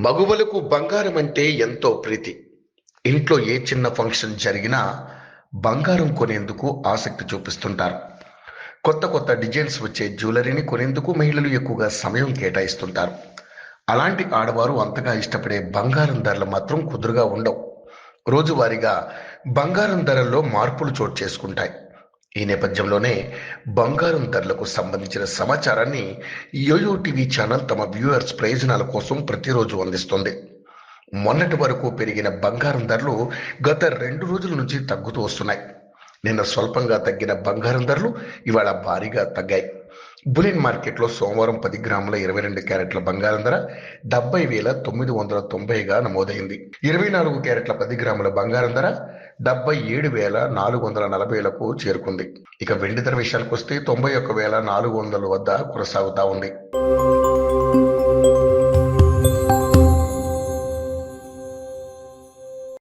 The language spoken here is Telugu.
మగువలకు బంగారం అంటే ఎంతో ప్రీతి. ఇంట్లో ఏ చిన్న ఫంక్షన్ జరిగినా బంగారం కొనేందుకు ఆసక్తి చూపిస్తుంటారు. కొత్త కొత్త డిజైన్స్ వచ్చే జ్యువెలరీని కొనేందుకు మహిళలు ఎక్కువగా సమయం కేటాయిస్తుంటారు. అలాంటి ఆడవారు అంతగా ఇష్టపడే బంగారం ధరలు మాత్రం కుదురుగా ఉండవు. రోజువారీగా బంగారం ధరల్లో మార్పులు చోటు చేసుకుంటాయి. ఈ నేపథ్యంలోనే బంగారం ధరలకు సంబంధించిన సమాచారాన్ని యోయో టీవీ ఛానల్ తమ వ్యూవర్స్ ప్రయోజనాల కోసం ప్రతిరోజు అందిస్తుంది. మొన్నటి వరకు పెరిగిన బంగారం ధరలు గత 2 రోజుల నుంచి తగ్గుతూ వస్తున్నాయి. నిన్న స్వల్పంగా తగ్గిన బంగారం ధరలు ఇవాళ భారీగా తగ్గాయి. బులియన్ మార్కెట్లో సోమవారం 10 గ్రాముల 22 క్యారెట్ల బంగారం ధర 70,990గా నమోదైంది. 24 క్యారెట్ల 10 గ్రాముల బంగారం ధర 77,440లకు చేరుకుంది. ఇక వెండి ధర విషయానికి వస్తే 91,400 వద్ద కొనసాగుతా ఉంది.